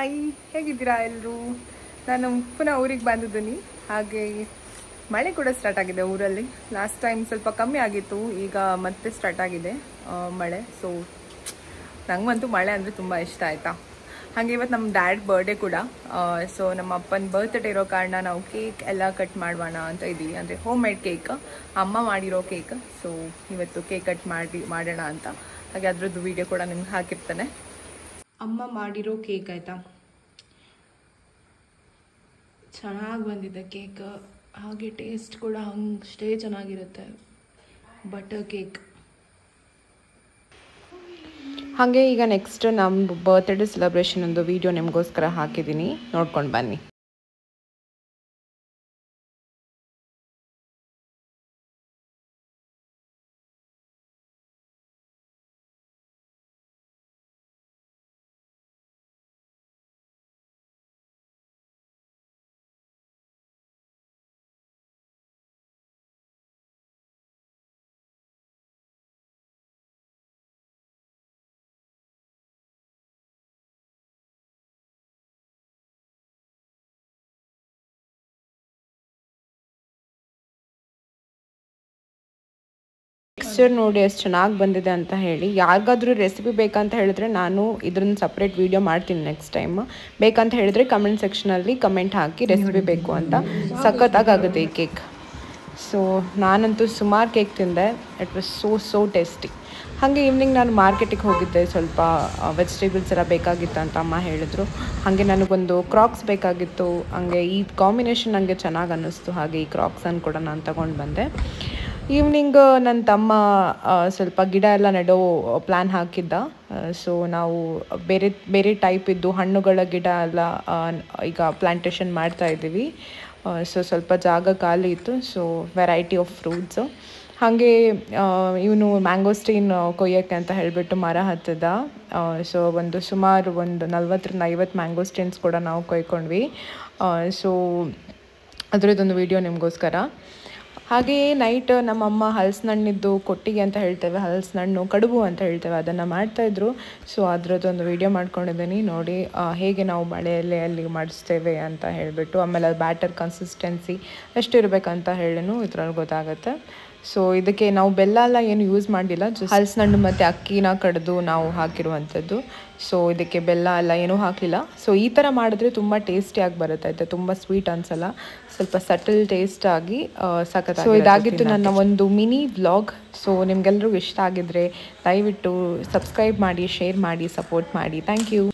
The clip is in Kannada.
ಹಾಯ್, ಹೇಗಿದ್ದೀರಾ ಎಲ್ಲರೂ? ನಾನು ಪುನಃ ಊರಿಗೆ ಬಂದಿದ್ದೀನಿ. ಹಾಗೆ ಮಳೆ ಕೂಡ ಸ್ಟಾರ್ಟ್ ಆಗಿದೆ ಊರಲ್ಲಿ. ಲಾಸ್ಟ್ ಟೈಮ್ ಸ್ವಲ್ಪ ಕಮ್ಮಿ ಆಗಿತ್ತು, ಈಗ ಮತ್ತೆ ಸ್ಟಾರ್ಟ್ ಆಗಿದೆ ಮಳೆ. ಸೊ ನಂಗಂತೂ ಮಳೆ ಅಂದರೆ ತುಂಬ ಇಷ್ಟ ಆಯಿತಾ. ಹಾಗೆ ಇವತ್ತು ನಮ್ಮ ಡ್ಯಾಡ್ ಬರ್ಡೇ ಕೂಡ. ಸೊ ನಮ್ಮ ಅಪ್ಪನ ಬರ್ತ್ಡೇ ಇರೋ ಕಾರಣ ನಾವು ಕೇಕ್ ಎಲ್ಲ ಕಟ್ ಮಾಡೋಣ ಅಂತ ಇದ್ದೀವಿ. ಅಂದರೆ ಹೋಮ್ ಮೇಡ್ ಕೇಕ್, ಅಮ್ಮ ಮಾಡಿರೋ ಕೇಕ್. ಸೊ ಇವತ್ತು ಕೇಕ್ ಕಟ್ ಮಾಡೋಣ ಅಂತ. ಹಾಗೆ ಅದರದ್ದು ವಿಡಿಯೋ ಕೂಡ ನಿಮ್ಗೆ ಹಾಕಿರ್ತಾನೆ. ಅಮ್ಮ ಮಾಡಿರೋ ಕೇಕ್ ಆಯಿತಾ, ಚೆನ್ನಾಗಿ ಬಂದಿದೆ ಕೇಕ್. ಹಾಗೆ ಟೇಸ್ಟ್ ಕೂಡ ಅಷ್ಟೇ ಚೆನ್ನಾಗಿರುತ್ತೆ, ಬಟರ್ ಕೇಕ್. ಹಾಗೆ ಈಗ ನೆಕ್ಸ್ಟ್ ನಮ್ಮ ಬರ್ತ್ಡೇ ಸೆಲೆಬ್ರೇಷನ್ ಒಂದು ವಿಡಿಯೋ ನಿಮಗೋಸ್ಕರ ಹಾಕಿದ್ದೀನಿ, ನೋಡ್ಕೊಂಡು ಬನ್ನಿ. ಟೆಕ್ಸ್ಚರ್ ನೋಡಿ ಎಷ್ಟು ಚೆನ್ನಾಗಿ ಬಂದಿದೆ ಅಂತ ಹೇಳಿ. ಯಾರಿಗಾದ್ರೂ ರೆಸಿಪಿ ಬೇಕಂತ ಹೇಳಿದ್ರೆ ನಾನು ಇದ್ರನ್ನ ಸಪ್ರೇಟ್ ವಿಡಿಯೋ ಮಾಡ್ತೀನಿ ನೆಕ್ಸ್ಟ್ ಟೈಮ್. ಬೇಕಂತ ಹೇಳಿದ್ರೆ ಕಮೆಂಟ್ ಸೆಕ್ಷನಲ್ಲಿ ಕಮೆಂಟ್ ಹಾಕಿ ರೆಸಿಪಿ ಬೇಕು ಅಂತ. ಸಖತ್ತಾಗುತ್ತೆ ಈ ಕೇಕ್. ಸೊ ನಾನಂತೂ ಸುಮಾರು ಕೇಕ್ ತಿಂದೆ. It was so tasty. ಹಾಗೆ ಈವ್ನಿಂಗ್ ನಾನು ಮಾರ್ಕೆಟಿಗೆ ಹೋಗಿದ್ದೆ, ಸ್ವಲ್ಪ ವೆಜಿಟೇಬಲ್ಸ್ ಎಲ್ಲ ಬೇಕಾಗಿತ್ತು ಅಂತ ಅಮ್ಮ ಹೇಳಿದ್ರು. ಹಾಗೆ ನನಗೊಂದು ಕ್ರಾಕ್ಸ್ ಬೇಕಾಗಿತ್ತು. ಹಾಗೆ ಈ ಕಾಂಬಿನೇಷನ್ ನನಗೆ ಚೆನ್ನಾಗಿ ಅನ್ನಿಸ್ತು. ಹಾಗೆ ಈ ಕ್ರಾಕ್ಸನ್ನು ಕೂಡ ನಾನು ತಗೊಂಡು ಬಂದೆ. ಈವ್ನಿಂಗ್ ನನ್ನ ತಮ್ಮ ಸ್ವಲ್ಪ ಗಿಡ ಎಲ್ಲ ನೆಡೋ ಪ್ಲ್ಯಾನ್ ಹಾಕಿದ್ದ. ಸೊ ನಾವು ಬೇರೆ ಟೈಪ್ ಇದ್ದು ಹಣ್ಣುಗಳ ಗಿಡ ಎಲ್ಲ ಈಗ ಪ್ಲ್ಯಾಂಟೇಷನ್ ಮಾಡ್ತಾ ಇದ್ದೀವಿ. ಸೊ ಸ್ವಲ್ಪ ಜಾಗ ಖಾಲಿ ಇತ್ತು. So variety of fruits. ಹಾಗೆ ಇವನು ಮ್ಯಾಂಗೋಸ್ಟೀನ್ ಕೊಯ್ಯೋಕ್ಕೆ ಅಂತ ಹೇಳಿಬಿಟ್ಟು ಮರ ಹತ್ತಿದ. ಸೊ ಸುಮಾರು 40-50 ಮ್ಯಾಂಗೋಸ್ಟೀನ್ಸ್ ಕೂಡ ನಾವು ಕೊಯ್ಕೊಂಡ್ವಿ. ಸೊ ಅದರದ್ದೊಂದು ವಿಡಿಯೋ ನಿಮಗೋಸ್ಕರ. ಹಾಗೆಯೇ ನೈಟ್ ನಮ್ಮಮ್ಮ ಹಲಸಿನಣ್ಣಿದ್ದು ಕೊಟ್ಟಿಗೆ ಅಂತ ಹೇಳ್ತೇವೆ, ಹಲಸಿನಣ್ಣು ಕಡುಬು ಅಂತ ಹೇಳ್ತೇವೆ, ಅದನ್ನು ಮಾಡ್ತಾಯಿದ್ರು. ಸೊ ಅದರದ್ದೊಂದು ವಿಡಿಯೋ ಮಾಡ್ಕೊಂಡಿದ್ದೀನಿ ನೋಡಿ, ಹೇಗೆ ನಾವು ಮಳೆಯಲ್ಲಿ ಮಾಡಿಸ್ತೇವೆ ಅಂತ ಹೇಳಿಬಿಟ್ಟು. ಆಮೇಲೆ ಅದು ಬ್ಯಾಟರ್ ಕನ್ಸಿಸ್ಟೆನ್ಸಿ ಎಷ್ಟಿರಬೇಕಂತ ಹೇಳೂ ಇದ್ರಲ್ಲಿ ಗೊತ್ತಾಗುತ್ತೆ. ಸೊ ಇದಕ್ಕೆ ನಾವು ಬೆಲ್ಲ ಎಲ್ಲ ಏನು ಯೂಸ್ ಮಾಡಲಿಲ್ಲ, ಜಸ್ಟ್ ಹಲಸಿನಣ್ಣು ಮತ್ತು ಅಕ್ಕಿನ ಕಡಿದು ನಾವು ಹಾಕಿರುವಂಥದ್ದು. ಸೊ ಇದಕ್ಕೆ ಬೆಲ್ಲ ಎಲ್ಲ ಏನೂ ಹಾಕಲಿಲ್ಲ. ಸೊ ಈ ಥರ ಮಾಡಿದ್ರೆ ತುಂಬ ಟೇಸ್ಟಿಯಾಗಿ ಬರುತ್ತೆ ಆಯಿತಾ, ತುಂಬ ಸ್ವೀಟ್ ಅನಿಸಲ್ಲ, ಸ್ವಲ್ಪ ಸಟಲ್ ಟೇಸ್ಟ್ ಆಗಿ ಸಖತ್. ಸೊ ಇದಾಗಿತ್ತು ನನ್ನ ಒಂದು ಮಿನಿ ವ್ಲಾಗ್. ಸೊ ನಿಮ್ಗೆಲ್ರಿಗೂ ಇಷ್ಟ ಆಗಿದ್ರೆ ದಯವಿಟ್ಟು ಸಬ್ಸ್ಕ್ರೈಬ್ ಮಾಡಿ, ಶೇರ್ ಮಾಡಿ, ಸಪೋರ್ಟ್ ಮಾಡಿ. Thank you.